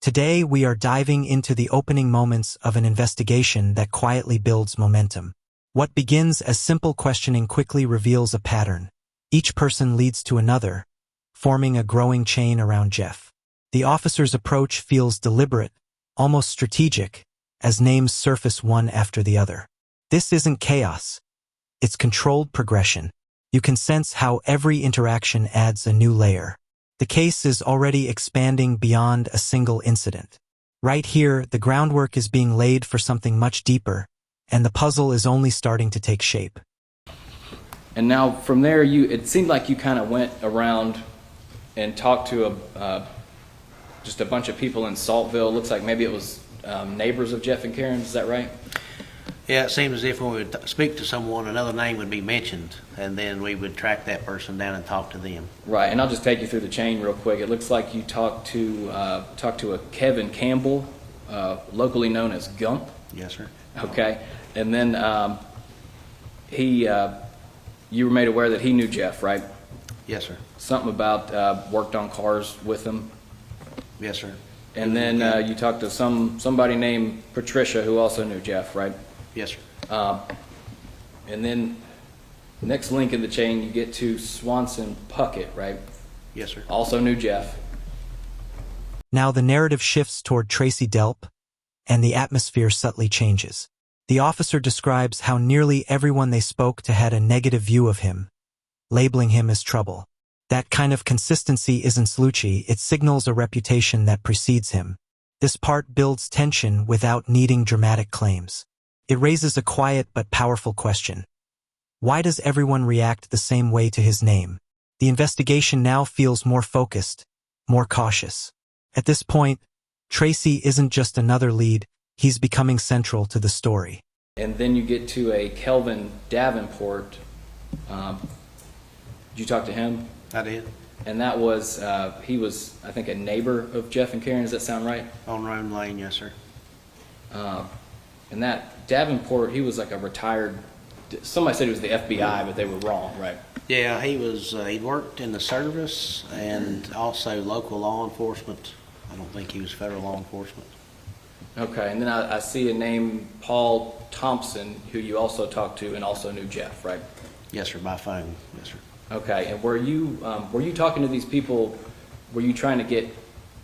Today we are diving into the opening moments of an investigation that quietly builds momentum. What begins as simple questioning quickly reveals a pattern. Each person leads to another, forming a growing chain around Jeff. The officer's approach feels deliberate, almost strategic, as names surface one after the other. This isn't chaos. It's controlled progression. You can sense how every interaction adds a new layer. The case is already expanding beyond a single incident. Right here, the groundwork is being laid for something much deeper, and the puzzle is only starting to take shape. And now from there, it seemed like you kind of went around and talked to just a bunch of people in Saltville. Looks like maybe it was neighbors of Jeff and Karen. Is that right? Yeah, it seems as if when we would speak to someone, another name would be mentioned, and then we would track that person down and talk to them. Right, and I'll just take you through the chain real quick. It looks like you talked to a Kevin Campbell, locally known as Gump. Yes, sir. Okay, and then you were made aware that he knew Jeff, right? Yes, sir. Something about worked on cars with him. Yes, sir. And then you talked to somebody named Patricia who also knew Jeff, right? Yes, sir. And then next link in the chain, you get to Swanson Puckett, right? Yes, sir. Also knew Jeff. Now the narrative shifts toward Tracy Delp, and the atmosphere subtly changes. The officer describes how nearly everyone they spoke to had a negative view of him, labeling him as trouble. That kind of consistency isn't slouchy, it signals a reputation that precedes him. This part builds tension without needing dramatic claims. It raises a quiet but powerful question. Why does everyone react the same way to his name? The investigation now feels more focused, more cautious. At this point, Tracy isn't just another lead, he's becoming central to the story. And then you get to a Kelvin Davenport. Did you talk to him? I did. And that was, he was, I think, a neighbor of Jeff and Karen. Does that sound right? On Rome Lane, yes, sir. And that Davenport, he was like a retired, somebody said he was the FBI, but they were wrong, right? Yeah, he was, he'd worked in the service and also local law enforcement. I don't think he was federal law enforcement. Okay, and then I see a name, Paul Thompson, who you also talked to and also knew Jeff, right? Yes, sir, by phone. Yes, sir. Okay, and were you talking to these people, were you trying to get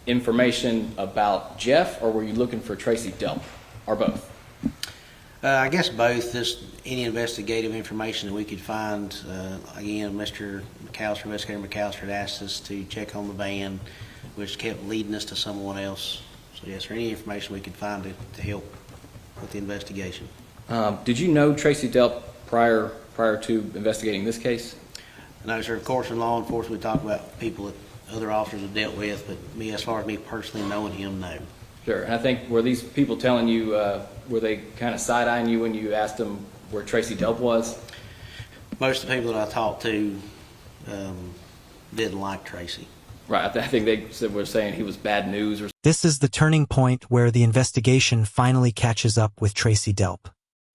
information about Jeff, or were you looking for Tracy Delp, or both? I guess both. Just any investigative information that we could find. Again, Mr. McAllister, Investigator McAllister, had asked us to check on the van, which kept leading us to someone else. So yes, sir, any information we could find to help with the investigation. Did you know Tracy Delp prior to investigating this case? No, sir. Of course, in law enforcement, we talk about people that other officers have dealt with, but me, as far as me personally knowing him, no. Sure. And I think, were these people telling you, were they kind of side-eyeing you when you asked them where Tracy Delp was? Most of the people that I talked to didn't like Tracy. Right. I think they were saying he was bad news or. This is the turning point where the investigation finally catches up with Tracy Delp.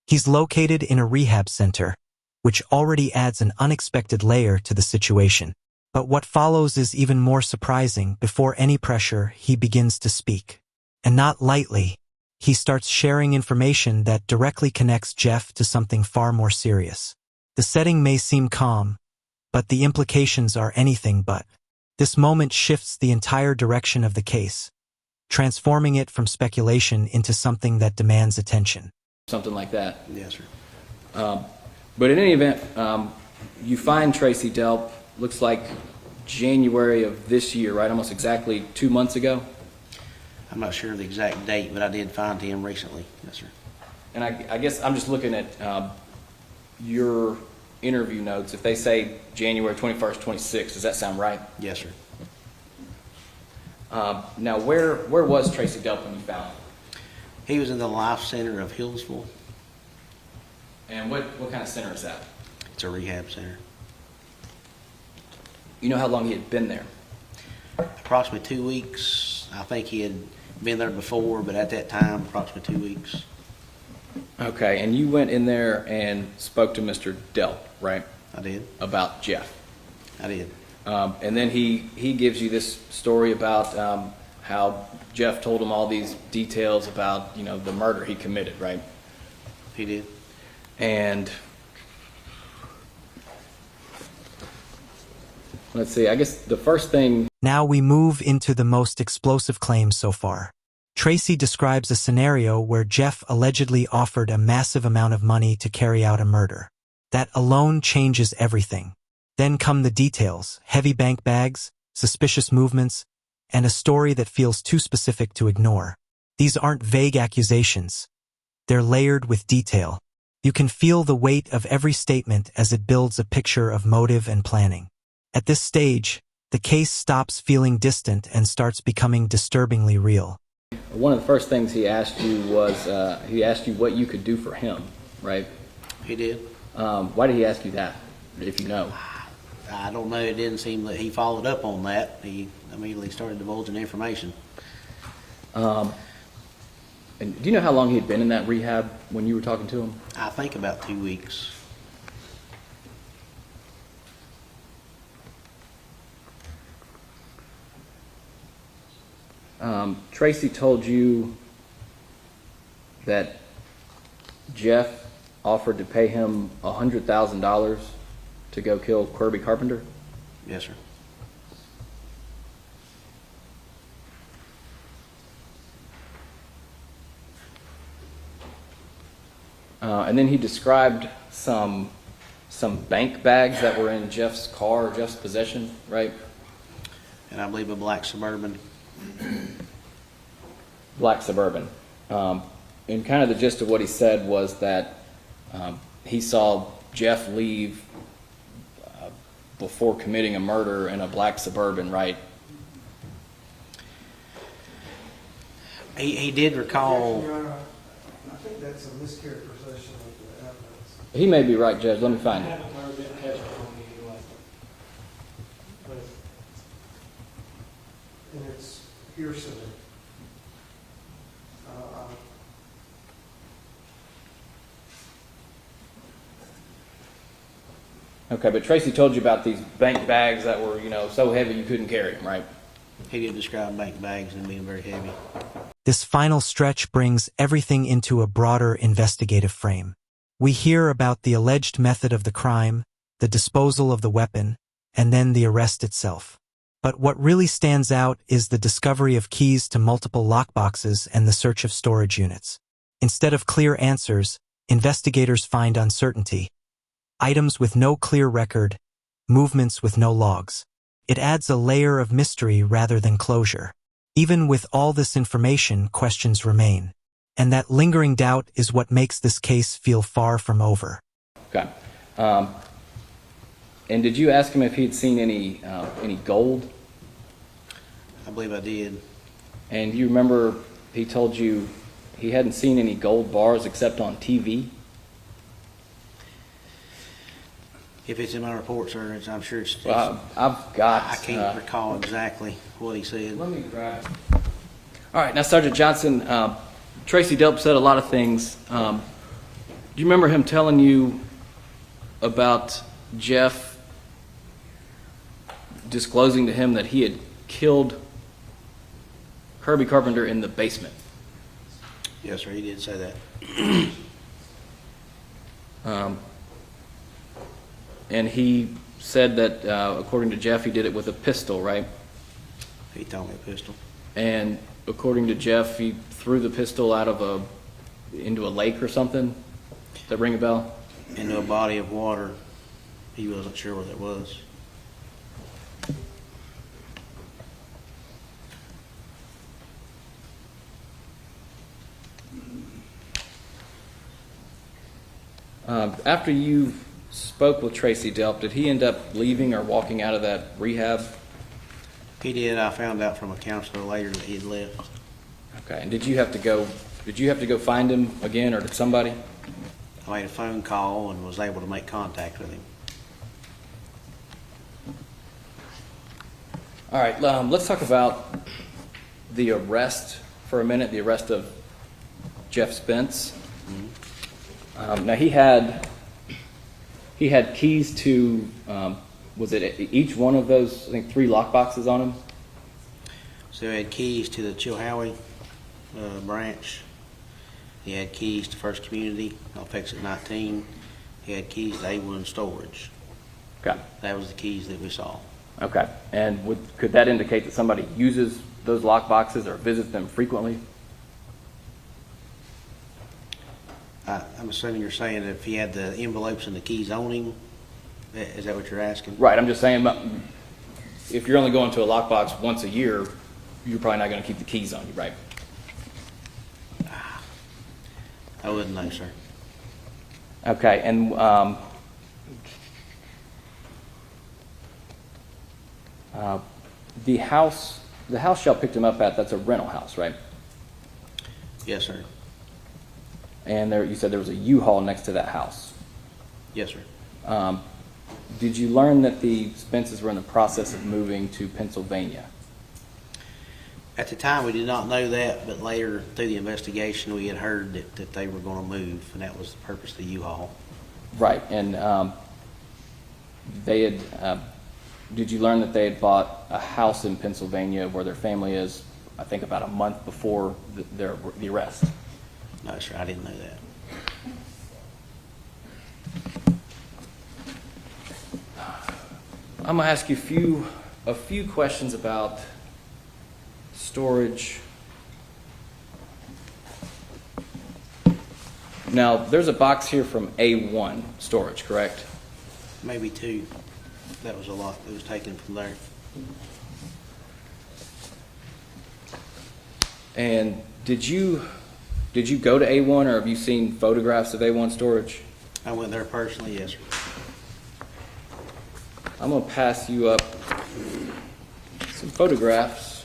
He's located in a rehab center, which already adds an unexpected layer to the situation. But what follows is even more surprising. Before any pressure, he begins to speak. And not lightly, he starts sharing information that directly connects Jeff to something far more serious. The setting may seem calm, but the implications are anything but. This moment shifts the entire direction of the case, transforming it from speculation into something that demands attention. Something like that. Yes, sir. But in any event, you find Tracy Delp, looks like January of this year, right? Almost exactly 2 months ago. I'm not sure of the exact date, but I did find him recently. Yes, sir. And I guess I'm just looking at your interview notes. If they say January 21st, 26th, does that sound right? Yes, sir. Now, where was Tracy Delp when you found him? He was in the Life Center of Hillsville. And what kind of center is that? It's a rehab center. You know how long he had been there? Approximately 2 weeks. I think he had been there before, but at that time, approximately 2 weeks. Okay, and you went in there and spoke to Mr. Delp, right? I did. About Jeff. I did. And then he gives you this story about how Jeff told him all these details about, you know, the murder he committed, right? He did. And let's see, I guess the first thing... Now we move into the most explosive claims so far. Tracy describes a scenario where Jeff allegedly offered a massive amount of money to carry out a murder. That alone changes everything. Then come the details, heavy bank bags, suspicious movements, and a story that feels too specific to ignore. These aren't vague accusations. They're layered with detail. You can feel the weight of every statement as it builds a picture of motive and planning. At this stage, the case stops feeling distant and starts becoming disturbingly real. One of the first things he asked you was, he asked you what you could do for him, right? He did. Why did he ask you that, if you know? I don't know. It didn't seem that he followed up on that. He immediately started divulging information. And do you know how long he had been in that rehab when you were talking to him? I think about 2 weeks. Tracy told you that Jeff offered to pay him $100,000 to go kill Kirby Carpenter? Yes, sir. And then he described some bank bags that were in Jeff's car, or Jeff's possession, right? And I believe a black Suburban. Black Suburban. And kind of the gist of what he said was that he saw Jeff leave before committing a murder in a black Suburban, right? He did recall. Your Honor, I think that's a mischaracterization of the evidence. He may be right, Judge. Let me find I it. haven't heard that testimony anyway. And it's hearsay. Okay, but Tracy told you about these bank bags that were, you know, so heavy you couldn't carry them, right? He did describe bank bags and being very heavy. This final stretch brings everything into a broader investigative frame. We hear about the alleged method of the crime, the disposal of the weapon, and then the arrest itself. But what really stands out is the discovery of keys to multiple lockboxes and the search of storage units. Instead of clear answers, investigators find uncertainty. Items with no clear record, movements with no logs. It adds a layer of mystery rather than closure. Even with all this information, questions remain. And that lingering doubt is what makes this case feel far from over. Okay. And did you ask him if he'd seen any gold? I believe I did. And you remember he told you he hadn't seen any gold bars except on TV? If it's in my report, sir, I'm sure it's. Well, I've got... I can't recall exactly what he said. Let me grab it. All right, now Sergeant Johnson, Tracy Delp said a lot of things. Do you remember him telling you about Jeff disclosing to him that he had killed Kirby Carpenter in the basement? Yes, sir, he did say that. And he said that, according to Jeff, he did it with a pistol, right? He told me a pistol. And according to Jeff, he threw the pistol into a lake or something. Does that ring a bell? Into a body of water. He wasn't sure what it was. After you spoke with Tracy Delp, did he end up leaving or walking out of that rehab? He did. I found out from a counselor later that he had left. Okay. And did you have to go find him again, or did somebody? I made a phone call and was able to make contact with him. All right. Let's talk about the arrest for a minute. The arrest of Jeff Spence. Mm-hmm. Now he had keys to, was it each one of those, I think, 3 lockboxes on him? So he had keys to the Chilhowie branch. He had keys to First Community off exit 19. He had keys to A1 storage. Okay. That was the keys that we saw. Okay. And could that indicate that somebody uses those lock boxes or visits them frequently? I'm assuming you're saying that if he had the envelopes and the keys on him, is that what you're asking? Right. I'm just saying, if you're only going to a lockbox once a year, you're probably not going to keep the keys on you, right? I wouldn't know, sir. Okay. And the house y'all picked him up at, that's a rental house, right? Yes, sir. And you said there was a U-Haul next to that house. Yes, sir. Did you learn that the Spences were in the process of moving to Pennsylvania? At the time, we did not know that, but later through the investigation, we had heard that they were going to move, and that was the purpose of the U-Haul. Right. And they had. Did you learn that they had bought a house in Pennsylvania where their family is, I think, about a month before the arrest? No, sir, I didn't know that. I'm gonna ask you a few questions about storage. Now, there's a box here from A1 storage, correct? Maybe two. That was a lot that was taken from there. And did you go to A1, or have you seen photographs of A1 storage? I went there personally, yes, sir. I'm going to pass you up some photographs.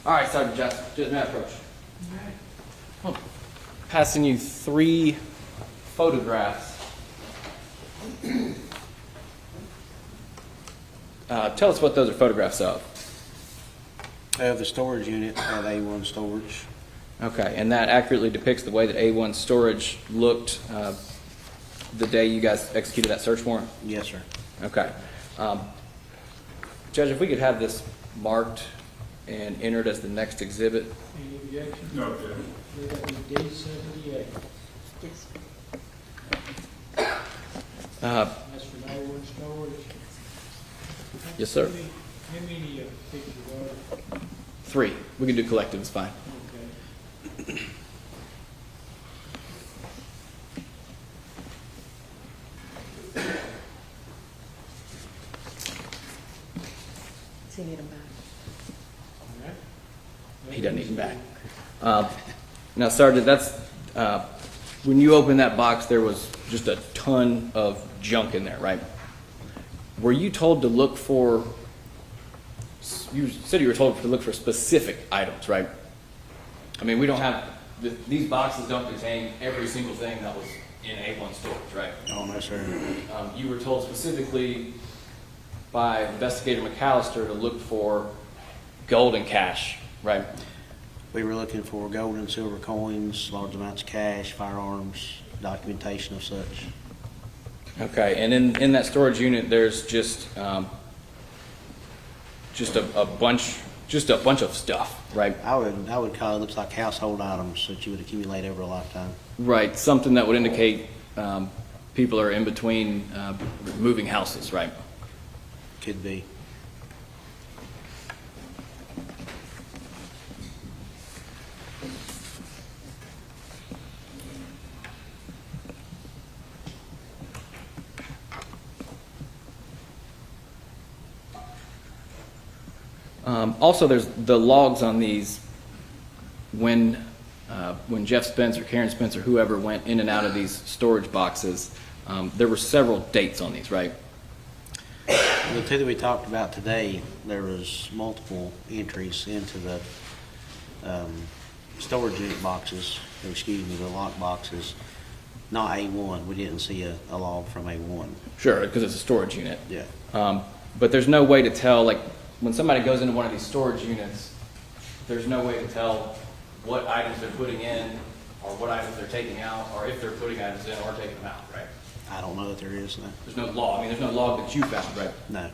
All right, Sergeant Johnson, just may I approach? Well, passing you 3 photographs. Tell us what those are photographs of. The storage unit at A1 storage. Okay, and that accurately depicts the way that A1 storage looked the day you guys executed that search warrant? Yes, sir. Okay. Judge, if we could have this marked and entered as the next exhibit. Any objection? No, Judge. That would be D78. Yes. That's for no one storage. Yes, sir. How many pictures are 3. We can do collective, it's fine. okay? Does he need them back? All right. He doesn't need them back. Now, Sergeant, that's when you opened that box, there was just a ton of junk in there, right? Were you told to look for? You said you were told to look for specific items, right? I mean, we don't have these boxes don't contain every single thing that was in A1 storage, right? Oh, no, sir. You were told specifically by Investigator McAllister to look for gold and cash, right? We were looking for gold and silver coins, large amounts of cash, firearms, documentation of such. Okay, and in that storage unit, there's just a bunch of stuff, right? I would call it, looks like household items that you would accumulate over a lifetime. Right, something that would indicate people are in between moving houses, right? Could be. Also, there's the logs on these when when Jeff Spence or Karen Spence or whoever went in and out of these storage boxes, there were several dates on these, right? The two that we talked about today, there was multiple entries into the storage unit boxes, or excuse me, the lock boxes, not A1. We didn't see a log from A1. Sure, because it's a storage unit. Yeah. But there's no way to tell, like, when somebody goes into one of these storage units, there's no way to tell what items they're putting in, or what items they're taking out, or if they're putting items in or taking them out, right? I don't know if there is, no. There's no log. I mean, there's no log that you found, right? No.